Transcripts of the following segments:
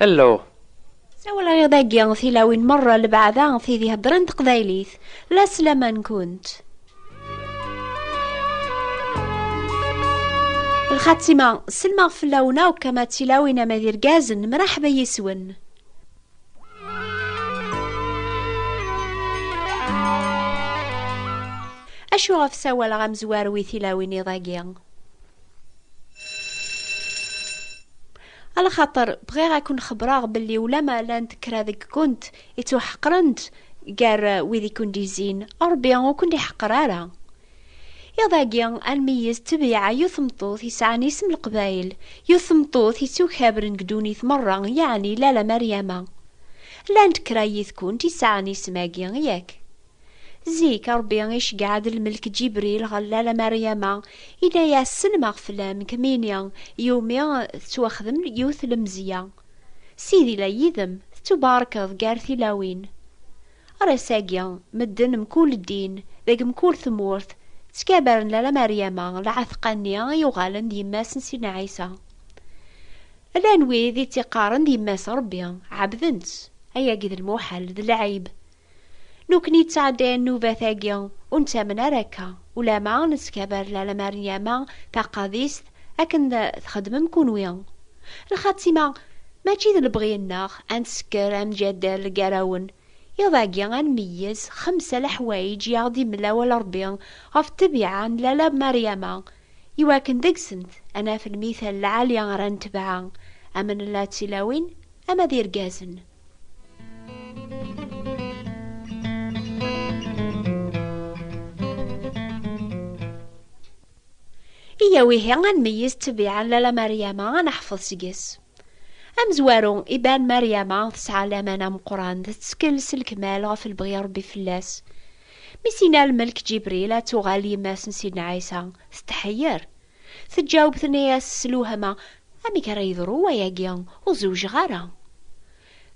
هلو. سولا غير ثيلاوين مرة لبعضا في ذي هدرن تقبايليث لا سلاما كنت الخاتمة سلما فلاونا وكما تيلاوين ما دير قازن مرحبا يسون. أشو غف سوال غمزواروي ثيلاوين ضاقيا على خاطر بغير أكون خبراغ باللي ولا ما لانت كراذك كنت يتوحقرنت قار ويذي كون ديزين أربيا وكون دي حقرارا يضاقيا الميز تبيع يثمطوث يسعني اسم القبايل يثمطوث يسو خابرن قدوني ثمرا يعني لالا مريم لانت كرايث كنت يسعني اسماقيا ياك زيك ربي غيش قاعد الملك جبريل غلالا مريم إذا ياسن مغفلام كمينيا يوميا تواخذم يوث المزية سيدي لا يذم تباركض قارثي لاوين رساقيا مدن مكول الدين ذاك مكول ثمورث تكابرن لالا مريم لعثقانيا يغالن ديماس نسينا عيسى الانوي ذي تقارن ديماس ربي عبدنت أيا قذ الموحل ذي العيب نوكني تعدين نوفا ثاقيا ونتا من أراكا ولا ما نسكابر لالا مريم تاقاذيس أكن تخدم مكونويا الخاتمة ما تشيد البغي الناخ أن تسكر أم جدار القراون يضاقيا نميز 5 لحوايج يغدي ملا ولا ربيا غف تبيعا لالا مريم يواكن دقسنت أنا في المثال العالي غران تبعا أمن لا تلاوين أما دير قازن إيا ويهي غنميز تبيعا لالا مريم غنحفظ سيقس أمزوارو إبان مريم تسعى لامانا مقران تسكلس الكمال غف البغي ربي فلاس مسينا الملك جبريل تغالي ماس نسينا عيسى تستحير تجاوب ثنياس سلوهما أمي كرا يضرو وياقيا وزوج غارا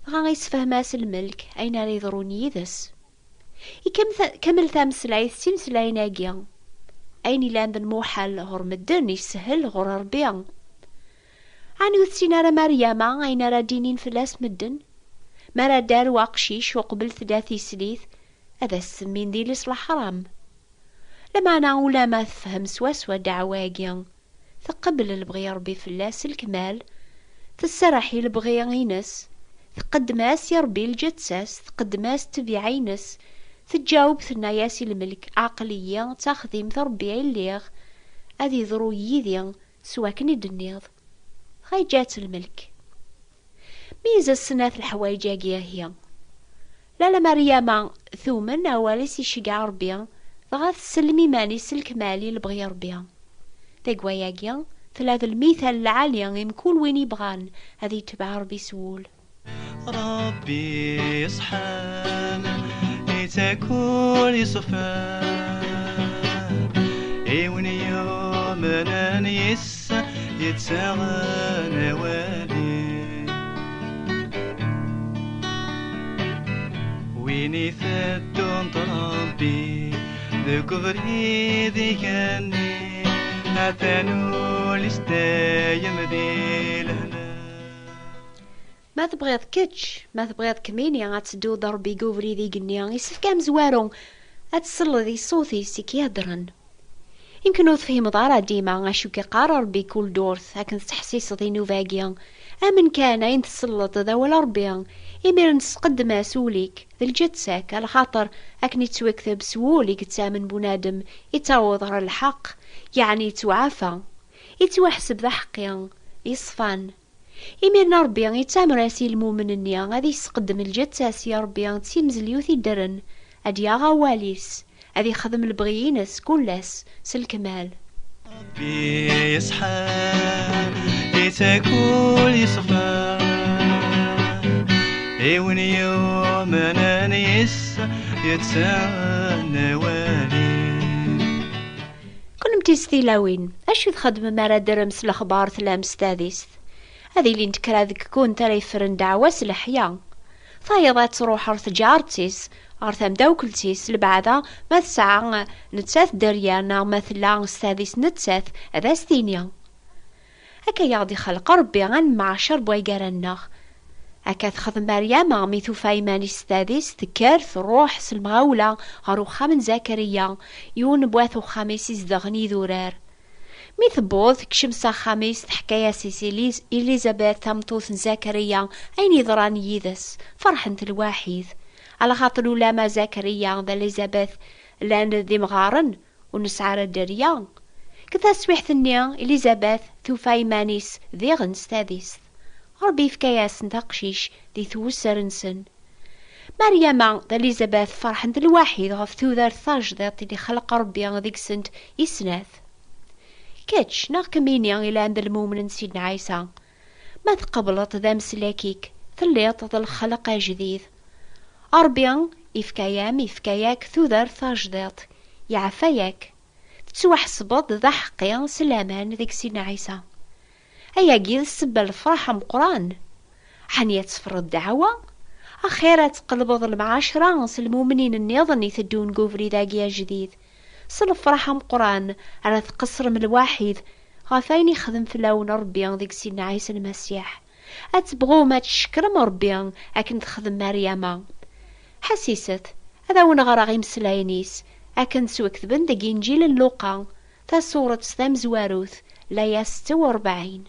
غا يسفهماس الملك أين ريضروني يدس كمل ثامس العيث سيمس لايناقيا أين لاند الموحل غور مدن يسهل غور ربيع عني وثسينا را مريم أين را دينين فلاس مدن ما را دار واقشيش وقبل 3 سليث هذا السمين دي لصلاح حرام لما أنا ولا ما تفهم سواسوا دعواقيا تقبل البغي ربي فلاس الكمال تسرحي البغي ينس تقدماس يربي الجتساس تقدماس تبيعينس تجاوب ثناياسي الملك عقلية تاخذيم تربيع الليغ أذي ذرو يذيا سواكني دنيض خاي جات الملك ميزة السنات الحوايجاقية هي لالا مريم ثومن أواليسي شقع ربيا غاث سلمي ماني سلك مالي لبغي ربيا تقوياقيا 3 المثال العالية يمكون وين يبغان هذي تبع ربي سول ربي يصحان تكون يصفان إيوني يوم نانيس يتساغن والي ويني ثدون طربي ذوك بريدي كاني أثنو لستايم ذي لهنا ما تبغيض كتش ما تبغيض كميني غتدو ضربي قوفري ذي قنيا يسف كام زوارو هتصل ذي صوتي سيك يهدرن يمكن تفهم ضارا ديما غاشو كيقرر بكل دورث هاكن تحسيس ذي نوفاقيا امن كان ين تسلط ذا ولا ربيا يمير نسقدم سوليك ذي الجتساك على خاطر اكني توكثب سوليك تسامن بنادم يتعوض على الحق يعني يتوعافى يتوحسب ذا حقيا يصفان إميرنا ربي يتامر راسي المؤمن النيا غادي يسقدم الجتاس يا ربي تيمزل يوثي الدرن أدي غواليس أدي يخدم البغيينس كلاس سالكمال ربي يصحى يتاكل يصفى إيون يوم نانيس يتسانى والي كل متيستيلاوين أشو تخدم مرا درمس الأخبار ثلام ستاديس هذه اللي نتكراذك كون ترى يفرن دعواس الحياة فايضات تروح أرث جارتيس أرث مدوكلتيس لبعضها ما تسعى نتساث دريانا مثلا ستاديس نتساث هذا ستينيا هكا يغدي خلق ربي غن معشر بويقارنا هكا تخدم مريم مي توفى إيمانيس تاديس تكار تروح سلمغاولة غير وخا من زكريا يون بواث وخاميس يزدغني ذورار. مي ثبوض كشمسا خاميس تحكايا سيسي إليزابيث تمطوث زكريا أين يضران يدس فرحنت الواحد على خاطر ولاما زكريا ذا إليزابيث لان ذي مغارن ونسعر الدريا كذا سويحتني إليزابيث توفى إيمانيس ذي غنس تاديس ربي فكاياس نتقشيش ذي توسر نسن. مريم ذا إليزابيث فرحنت الواحد غف توذر ثاجدات اللي خلق ربي ذيك سنت يسناث كاتش ناغ كميني إلى عند المؤمن سيدنا عيسى ما تقبلت ذا مسلاكيك ثليط ذا الخلق جديد أربيان يفكاياك ثوذر ثاجدات يعفاياك تسوح صبط ذا حقيا سلامان ذيك سيدنا عيسى أيا قيد السبة الفرحة مقران حنية صفر الدعوة أخيرا تقلبض المعاشرة المؤمنين النيضن يثدون قوفري ذاقيا جديد صل فرحة مقران على تقصر من الواحد غافين يخدم في لون ربيان ذيك سيدنا عيسى المسيح أتبغو ما تشكرم ربيان أكن تخدم مريم حسيست هذا ونغرا غير مسلاينيس أكن سوكتبن داك إنجيل اللوقا تا سورة ثام زواروث لايا 46.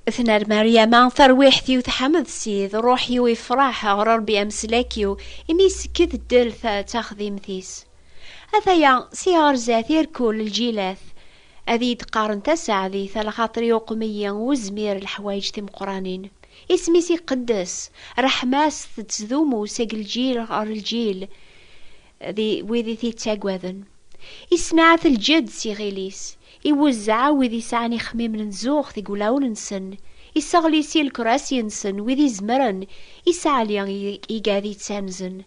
اثنار مريم ثرويحتي وتحمد سيد روحي ويفرح ربي أمسلاكيو إمي سكت الدلثة تاخذي مثيس أثايا سيار زاثير كل الجيلاث أذي تقارن تسع ذي ثلاثة يوقميا وزمير الحوايج تم قرانين اسمي سي قدس رحماس تتزومو ساق الجيل غار الجيل ذي وذي تتاقوذن يسنعث الجد سي غيليس يوزع وذي سعني خميم نزوخ ذي قولاون نسن يسغلي سي الكراسي نسن وذي زمرن يسعلي يقاذي تسانزن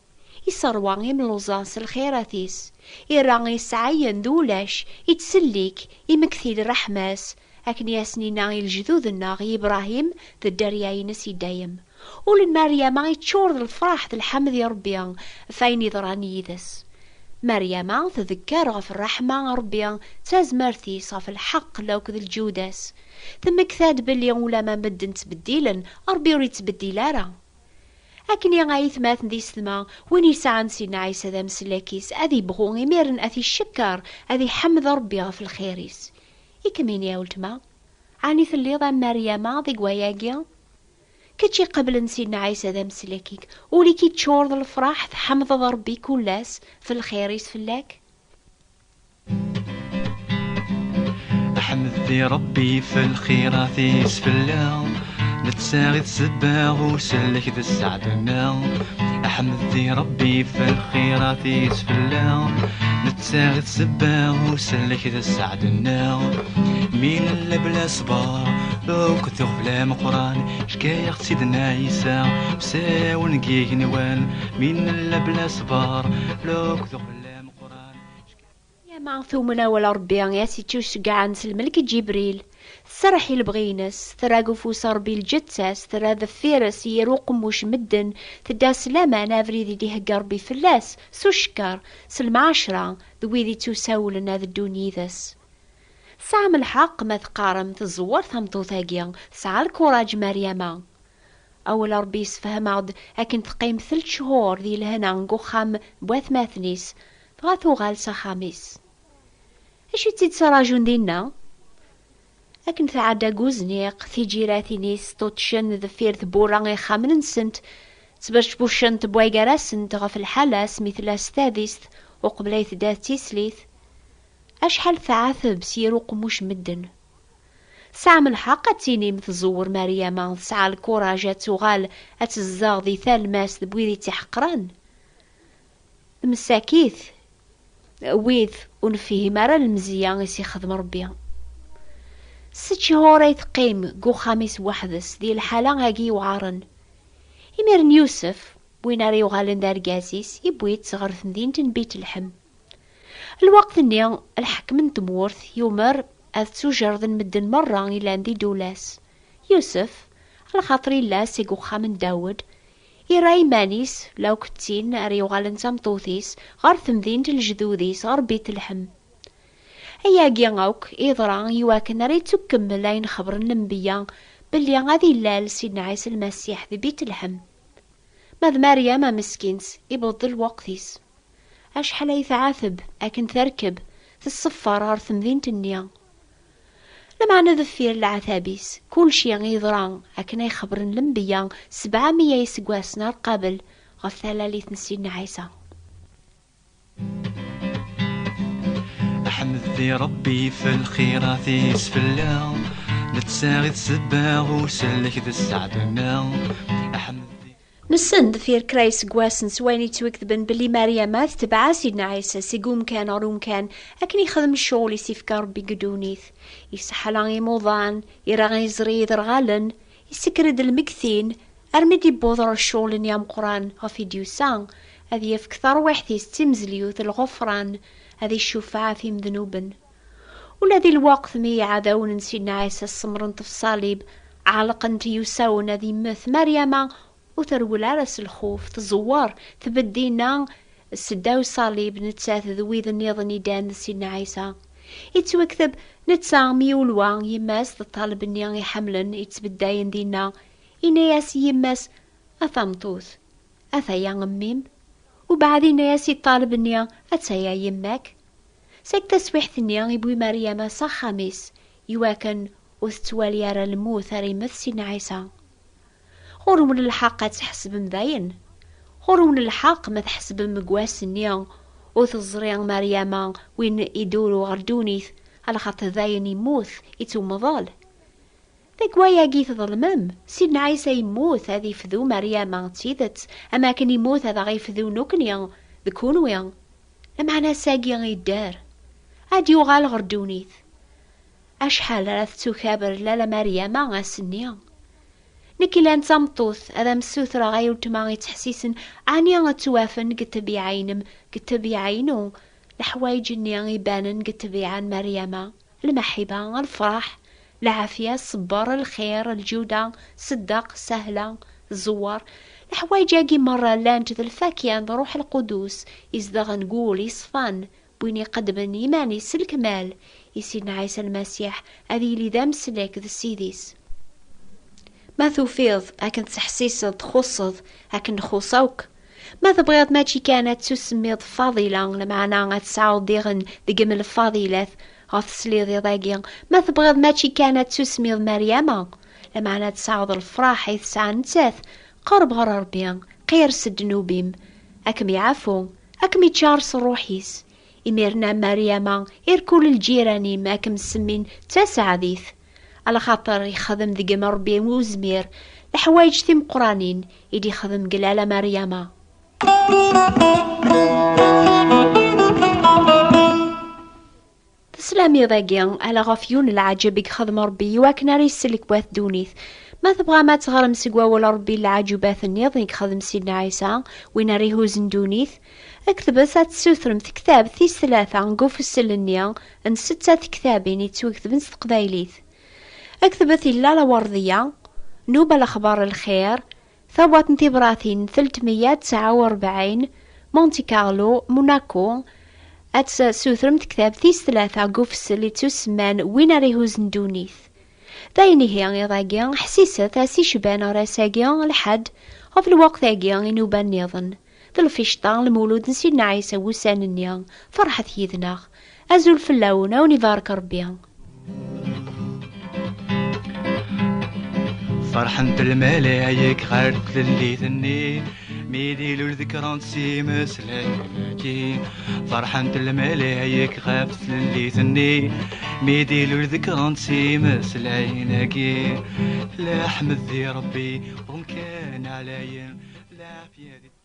يسروان يملوزاس الخيراتيس يران يسعين دولاش يتسليك يمكثيل الرحماس أكن ياسنينا الجذوذ الناغي إبراهيم ذا الدرياينس يدايم وللمريم يتشور الفرح ذا الحمد يا ربيان فاين يضراني يدس مريم تذكر في الرحمة ربيان تازمرتي صاف الحق لو كذا الجوداس ثم كثاد بلي ولا ما مدن تبديلا ربي يريد تبديلارا لكن يا غايث مات ذي السما وين يسعى سيدنا عيسى ذا مسلاكيس أذي بغو يميرن أذي الشكر أذي حمد ربي في الخيريس يكمين يا ولتما عني ثلي ضا مريم ذي قواياقيا كتشي قبل سيدنا عيسى ذا مسلاكيك ولي كي تشور ذا الفرح حمد ربي كلاس في الخيريس فلاك أحمد ذي ربي في الخيرات يسفلا نتساغي تسباغ وسلك ذا السعدنا أحمد ذي ربي في الخيرات يسفلا نتساغي تسباغ وسلك ذا السعدنا مين اللي بلا صبار لو كثر بلا مقران شكاية سيدنا عيسى بساو نقيق نوال مين اللي بلا صبار لو كثر بلا مقران يا معثومنا ولا ربي يا سيتوش قاع الملك جبريل سرحي البغينس ثرا قفوس ربي الجتاس ثرا ذفيرس يروق موش مدن تدا سلامة نافري ذي ديه قربي فلاس سوشكر سلمعشرة ذوي ذي توساولنا ذا الدونيذس سعم الحق ما تقارم تزور ثمطو ثاقيا سعى الكوراج مريم أول ربي يسفهم عد أكن تقيم 3 شهور ذي لهنا نقو خام بواث ماثنيس فغاثو غالسا خاميس ايش تتسراجون دينا لكن ثعدا قوزنيق في جيراتي نيس توتشن ذفير ثبورا خامن نسنت تبرش بوشنت بوايقراسنت غف الحلاس مثل استاذيست وقبليث داث تيسليث أشحال ثعاثب سيرو قموش مدن سعم الحق تيني متزور مريم سعى الكوراجات تغال أتزاغ ذي ثالماس ذبويذي تحقران مساكيث ويذ ونفيه مرا المزيان يسي خدم ربيا 6 شهور يتقيم قو خامس وحدس ذي الحالة هاقي وعارن يميرن يوسف وين ريو غالن دار قاسيس يبويت صغر ثمدين بيت اللحم الوقت اني الحكم تمورث يومر اذ جرذن مدن مرة الى عندي دولاس يوسف على خاطري لاس يقو خامن داود يراي مانيس لو كتين ريو غالن تمطوثيس غار ثمدين الجذوذيس غار بيت اللحم أيا جيانوك إضران يواكن ريتو كمل أين خبر النبيا باللي غادي لال سيدنا عيسى المسيح ذي بيت لحم. ماذ مريم مسكينس يبض الوقتيس أشحال يتعاثب أكن تركب في الصفار غار ثمذين تنيا. لما نذفير العثابيس كل شي يضران أكن يخبر النبيا 700 يسقواسنا قبل غثالاليث سيدنا عيسى. أحمد ذي ربي في الخيرات يسفلا نتساغي تسباغ وسلك ذي السعدنا. نسند في كرايس قواسن سواني توكذبن بلي مريم تبع سيدنا عيسى سيقوم كان روم كان أكن يخدم الشغل يسيفكا ربي قدونيث يسحلان يموضان يراغي يزريد رغالن يسكرد المكثين أرمدي بوضر الشغل يام قران غفي ديوسان هذي يفكثر وحثيس تمزليوث الغفران هذي الشفاعة في مذنوبن. ولذي الوقت مي عداون سيدنا عيسى الصمرن في الصليب عالقا تيوساون هذي مث مريم وترول عرس الخوف تزوار تبدينا السداو صليب نتساث ذويذ النيض دان سيدنا عيسى يتوكتب نتسا ميولوان يماس تطالب النيان يحملن يتبداين دينا إنياس يماس أثمطوث أثايا غميم وبعدين ياسي طالب النيان أتايا يماك سيك تسويح النيان يبوي مريم صا خميس يواكن وثتوالي يرى الموت ريمث سيدنا عيسى. غورو من الحق تحسب مذاين غورو من الحق ما تحسب مقواس النيان وتزريان مريم وين يدورو غردونيث على خاطر ذاين يموت يتو مضال ذاك وايا قيث ظلمم سيدنا عيسى يموت هذي فذو مريم تيدت أما كان يموت هذا غيفذو نوكنيان ذكونويان لمعنا ساقيان يدار عاد يوغال غردونيث أشحال راثتو خابر لالا مريم غاسنيان نكي لان تمطوث هذا مسوث رغايو تماغي تحسيسن عني توافن قتبي عينم قتبي عينو الحوايج النيان يبانن قتبي عن مريم المحبة الفرح العافية الصبر الخير الجودة صدق سهلة الزوار الحوايج اجي مرة لان تذ الفاكيان بروح القدوس يزدغ نقول يصفان بوين يقدم إيماني الكمال يسيدنا عيسى المسيح هذه اللي ذا مسلك ذا السيديس. ما توفيض أكن تحسيس تخصض أكن خصوك ما تبغيض ماشي كانت تسميض فاضلة لمعنا تسعود ديغن دقم الفاضلات غتسليض ضاقين ما تبغيض ماشي كانت تسميض مريم لمعنا تسعود الفراح يتسعى نتاث قرب غر ربيان قير سد نوبيم أكم يعفو أكم يتشارس روحيس إميرنا مريم إركول الجيراني ما كم سمين تاسع ذيث على خاطر يخدم ذي مربي وزمير الحوايج ثم قرانين يدي خدم قلالة مريم. تسلامي ضاقيان على غفيون العجب خدم ربي واكنا ريسلك واث دونيث ما تبغى ما تغرم سقوا ولا ربي العجبات النيض خدم سيدنا عيسى وين ريهوزن دونيث اكتبت تسوثرم كتاب ثيس 3 نقوف السلنيا ان 6 كتابين يتوكتبن قبايليث اكتبت اللالا وردية نوبة الأخبار الخير ثوات انتبراثين 349 مونتي كارلو موناكو سوثرمت كتاب ثيس 3 قوفس اللي تسمان وين ريهوزن دونيث دايني هي يضاقيان حسيسة ثاسي شبان راساقيان لحد وفي الوقت ثاقيان نوبان نيضن ذل فيشطان المولود سيدنا عيسى وسان النيان فرحة يذناغ أزول فلاونا ونبارك ربيان. فرحة الملايك غارت اللي ثني ميدي للذكران سيما سلاكي فرحة الملايك غابت اللي ثني ميدي للذكران سيما سلاكي لا أحمد ذي ربي وهم كان عليا لا في